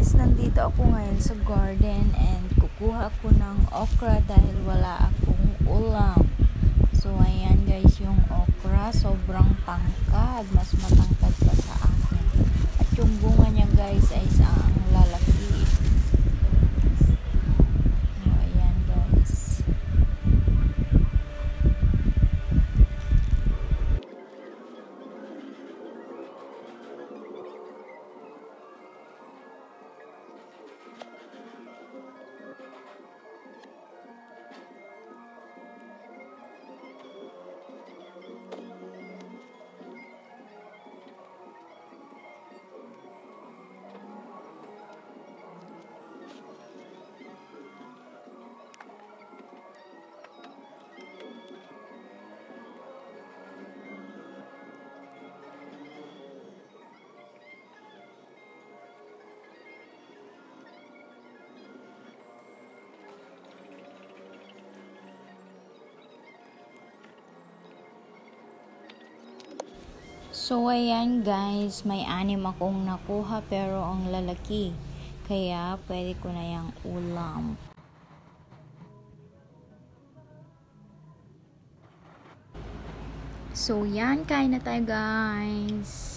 guys, nandito ako ngayon sa garden and kukuha ako ng okra dahil wala akong ulam. So ayan guys, yung okra sobrang tangkad, mas matangkad pa sa akin. At yung bunga niya guys ay isang lalaki. So ayan guys. So ayan guys, may 6 akong nakuha pero ang lalaki. Kaya pwede ko na yung ulam. So yan, kain na tayo guys.